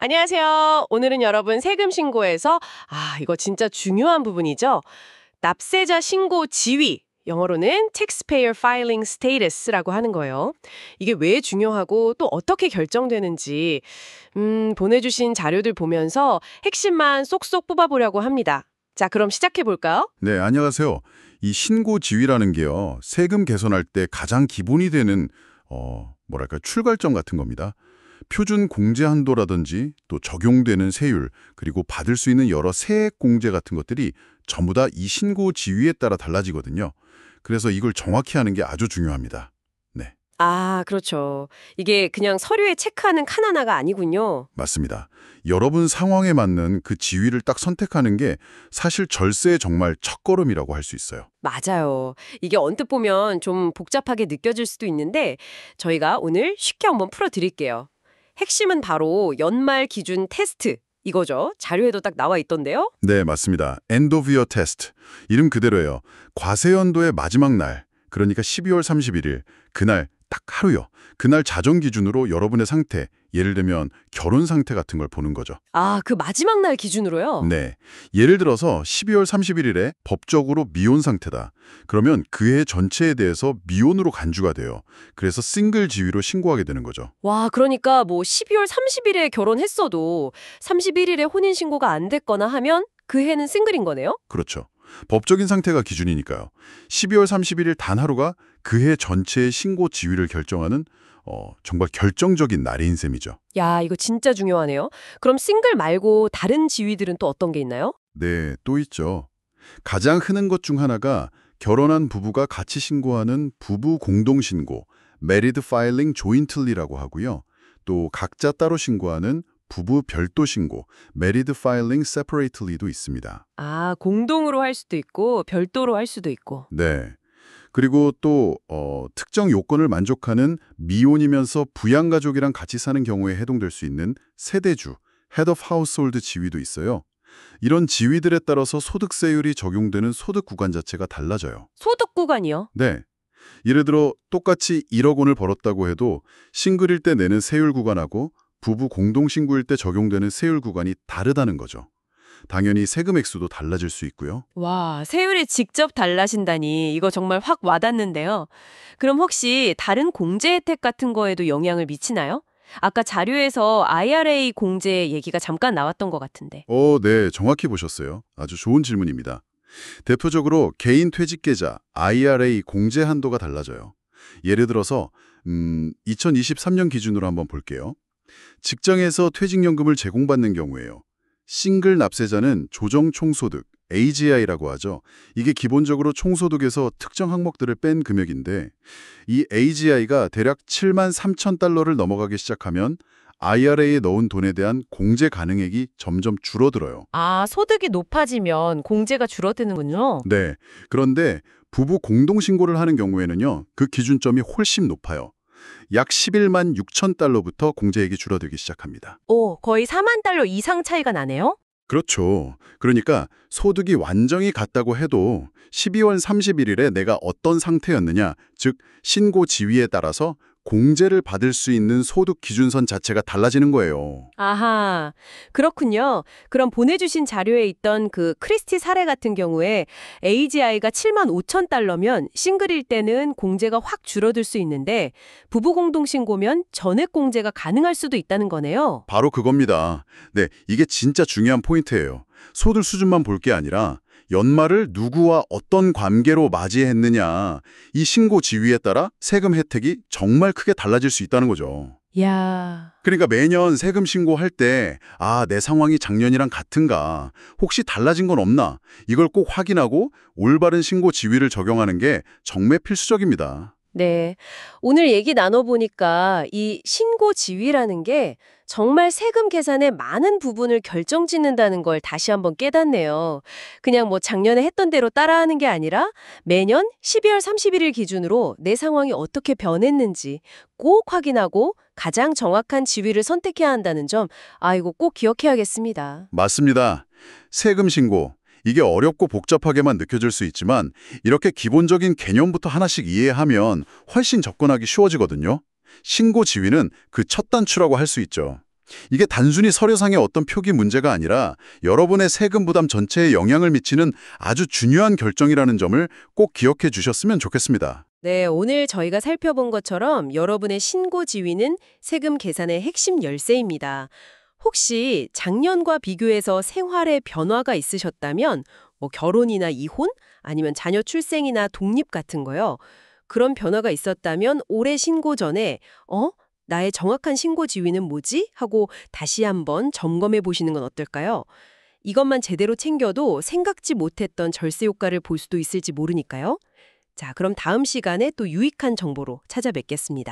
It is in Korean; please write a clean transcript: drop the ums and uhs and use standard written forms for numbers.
안녕하세요. 오늘은 여러분 세금 신고에서 이거 진짜 중요한 부분이죠. 납세자 신고 지위, 영어로는 Taxpayer Filing Status라고 하는 거예요. 이게 왜 중요하고 또 어떻게 결정되는지 보내주신 자료들 보면서 핵심만 쏙쏙 뽑아보려고 합니다. 자, 그럼 시작해 볼까요? 네, 안녕하세요. 이 신고 지위라는 게요. 세금 계산할 때 가장 기본이 되는 출발점 같은 겁니다. 표준 공제 한도라든지 또 적용되는 세율, 그리고 받을 수 있는 여러 세액 공제 같은 것들이 전부 다 이 신고 지위에 따라 달라지거든요. 그래서 이걸 정확히 하는 게 아주 중요합니다. 네, 그렇죠. 이게 그냥 서류에 체크하는 칸 하나가 아니군요. 맞습니다. 여러분 상황에 맞는 그 지위를 딱 선택하는 게 사실 절세의 정말 첫걸음이라고 할 수 있어요. 맞아요. 이게 언뜻 보면 좀 복잡하게 느껴질 수도 있는데 저희가 오늘 쉽게 한번 풀어드릴게요. 핵심은 바로 연말 기준 테스트 이거죠. 자료에도 딱 나와 있던데요. 네, 맞습니다. End of Year Test. 이름 그대로예요. 과세연도의 마지막 날, 그러니까 12월 31일, 그날 딱 하루요. 그날 자정 기준으로 여러분의 상태, 예를 들면 결혼 상태 같은 걸 보는 거죠. 그 마지막 날 기준으로요? 네. 예를 들어서 12월 31일에 법적으로 미혼 상태다. 그러면 그 해 전체에 대해서 미혼으로 간주가 돼요. 그래서 싱글 지위로 신고하게 되는 거죠. 와, 그러니까 뭐 12월 30일에 결혼했어도 31일에 혼인신고가 안 됐거나 하면 그 해는 싱글인 거네요? 그렇죠. 법적인 상태가 기준이니까요. 12월 31일 단 하루가 그 해 전체의 신고 지위를 결정하는 정말 결정적인 날인 셈이죠. 야, 이거 진짜 중요하네요. 그럼 싱글 말고 다른 지위들은 또 어떤 게 있나요? 네, 또 있죠. 가장 흔한 것 중 하나가 결혼한 부부가 같이 신고하는 부부 공동신고, Married Filing Jointly라고 하고요. 또 각자 따로 신고하는 부부 별도 신고, Married Filing Separately도 있습니다. 공동으로 할 수도 있고 별도로 할 수도 있고. 네. 그리고 또 특정 요건을 만족하는 미혼이면서 부양가족이랑 같이 사는 경우에 해당될 수 있는 세대주, Head of Household 지위도 있어요. 이런 지위들에 따라서 소득세율이 적용되는 소득 구간 자체가 달라져요. 소득 구간이요? 네. 예를 들어 똑같이 1억 원을 벌었다고 해도 싱글일 때 내는 세율 구간하고 부부 공동신고일 때 적용되는 세율 구간이 다르다는 거죠. 당연히 세금 액수도 달라질 수 있고요. 와, 세율이 직접 달라진다니 이거 정말 확 와닿는데요. 그럼 혹시 다른 공제 혜택 같은 거에도 영향을 미치나요? 아까 자료에서 IRA 공제 얘기가 잠깐 나왔던 것 같은데. 네, 정확히 보셨어요. 아주 좋은 질문입니다. 대표적으로 개인 퇴직계좌, IRA 공제 한도가 달라져요. 예를 들어서 2023년 기준으로 한번 볼게요. 직장에서 퇴직연금을 제공받는 경우에요. 싱글 납세자는 조정 총소득, AGI라고 하죠. 이게 기본적으로 총소득에서 특정 항목들을 뺀 금액인데 이 AGI가 대략 7만 3천 달러를 넘어가기 시작하면 IRA에 넣은 돈에 대한 공제 가능액이 점점 줄어들어요. 소득이 높아지면 공제가 줄어드는군요. 네. 그런데 부부 공동신고를 하는 경우에는요. 그 기준점이 훨씬 높아요. 약 11만 6천 달러부터 공제액이 줄어들기 시작합니다. 거의 4만 달러 이상 차이가 나네요? 그렇죠. 그러니까 소득이 완전히 같다고 해도 12월 31일에 내가 어떤 상태였느냐, 즉 신고 지위에 따라서 공제를 받을 수 있는 소득 기준선 자체가 달라지는 거예요. 아하, 그렇군요. 그럼 보내주신 자료에 있던 그 크리스티 사례 같은 경우에 AGI가 7만 5천 달러면 싱글일 때는 공제가 확 줄어들 수 있는데 부부 공동신고면 전액 공제가 가능할 수도 있다는 거네요. 바로 그겁니다. 네, 이게 진짜 중요한 포인트예요. 소득 수준만 볼 게 아니라 연말을 누구와 어떤 관계로 맞이했느냐, 이 신고 지위에 따라 세금 혜택이 정말 크게 달라질 수 있다는 거죠. 야, 그러니까 매년 세금 신고할 때 내 상황이 작년이랑 같은가, 혹시 달라진 건 없나, 이걸 꼭 확인하고 올바른 신고 지위를 적용하는 게 정말 필수적입니다. 네. 오늘 얘기 나눠보니까 이 신고 지위라는 게 정말 세금 계산의 많은 부분을 결정짓는다는 걸 다시 한번 깨닫네요. 그냥 뭐 작년에 했던 대로 따라하는 게 아니라 매년 12월 31일 기준으로 내 상황이 어떻게 변했는지 꼭 확인하고 가장 정확한 지위를 선택해야 한다는 점, 이거 꼭 기억해야겠습니다. 맞습니다. 세금 신고. 이게 어렵고 복잡하게만 느껴질 수 있지만 이렇게 기본적인 개념부터 하나씩 이해하면 훨씬 접근하기 쉬워지거든요. 신고 지위는 그 첫 단추라고 할 수 있죠. 이게 단순히 서류상의 어떤 표기 문제가 아니라 여러분의 세금 부담 전체에 영향을 미치는 아주 중요한 결정이라는 점을 꼭 기억해 주셨으면 좋겠습니다. 네, 오늘 저희가 살펴본 것처럼 여러분의 신고 지위는 세금 계산의 핵심 열쇠입니다. 혹시 작년과 비교해서 생활에 변화가 있으셨다면 뭐 결혼이나 이혼, 아니면 자녀 출생이나 독립 같은 거요. 그런 변화가 있었다면 올해 신고 전에 나의 정확한 신고 지위는 뭐지? 하고 다시 한번 점검해 보시는 건 어떨까요? 이것만 제대로 챙겨도 생각지 못했던 절세 효과를 볼 수도 있을지 모르니까요. 자, 그럼 다음 시간에 또 유익한 정보로 찾아뵙겠습니다.